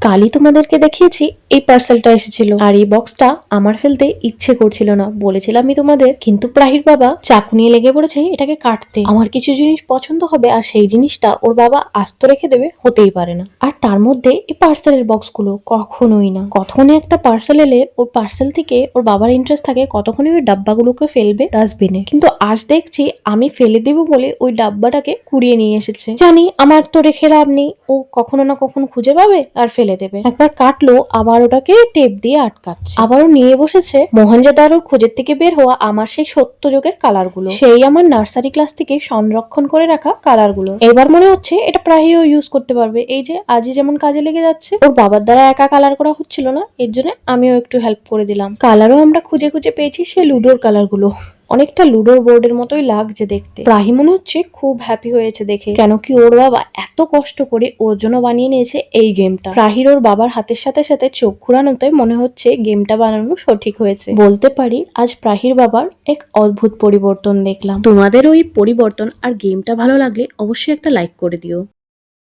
কালই তোমাদেরকে দেখিয়েছি এই পার্সেলটা এসেছিল, আর এই বক্সটা আমার ফেলতে ইচ্ছে করছিল না, বলেছিলাম আমি তোমাদের, কিন্তু প্রাহির বাবা চাকু নিয়ে লেগে পড়েছে এটাকে কাটতে। আমার কিছু জিনিস পছন্দ হবে আর সেই জিনিসটা ওর বাবা আস্ত রেখে দেবে, হতেই পারে না। আর তার মধ্যে এই পার্সেলের বক্সগুলো কখনোই না। কতক্ষণে একটা পার্সেল এলে ওই পার্সেল থেকে ওর বাবার ইন্টারেস্ট থাকে কতক্ষণে ওই ডাব্বাগুলোকে ফেলবে ডাস্টবিনে, কিন্তু আজ দেখছি আমি ফেলে দেবো বলে ওই ডাব্বাটাকে কুড়িয়ে নিয়ে এসেছে। জানি আমার তো রেখে লাভ নেই, ও কখনো না কখনো খুঁজে পাবে আর ফেলে দেবে। একবার কাটলো আবার ওটাকে টেপ দিয়ে আটকাচ্ছে, আবারও নিয়ে বসেছে মহেঞ্জোদারোর খোঁজের থেকে বের হওয়া আমার সেই সত্য যুগের কালার গুলো, সেই আমার নার্সারি ক্লাস থেকে সংরক্ষণ করে রাখা কালার গুলো। এবার মনে হচ্ছে এটা প্রায়ও ইউজ করতে পারবে। এই যে আজই যেমন কাজে লেগে যাচ্ছে, ওর বাবার দ্বারা একা কালার করা হচ্ছিল না, এর জন্য আমিও একটু হেল্প করে দিলাম। কালারও আমরা খুঁজে খুঁজে পেয়েছি সেই লুডোর কালার গুলো, অনেকটা লুডোর বোর্ডের মতোই লাগছে দেখতে। প্রাহি মনে হচ্ছে খুব হ্যাপি হয়েছে দেখে, কেন কি ওর বাবা এত কষ্ট করে ওর জন্য বানিয়ে নিয়েছে এই গেমটা। প্রাহির ওর বাবার হাতের সাথে সাথে চোখ ঘুরানোতে মনে হচ্ছে গেমটা বানানো সঠিক হয়েছে। বলতে পারি আজ প্রাহির বাবার এক অদ্ভুত পরিবর্তন দেখলাম। তোমাদের ওই পরিবর্তন আর গেমটা ভালো লাগলে অবশ্যই একটা লাইক করে দিও।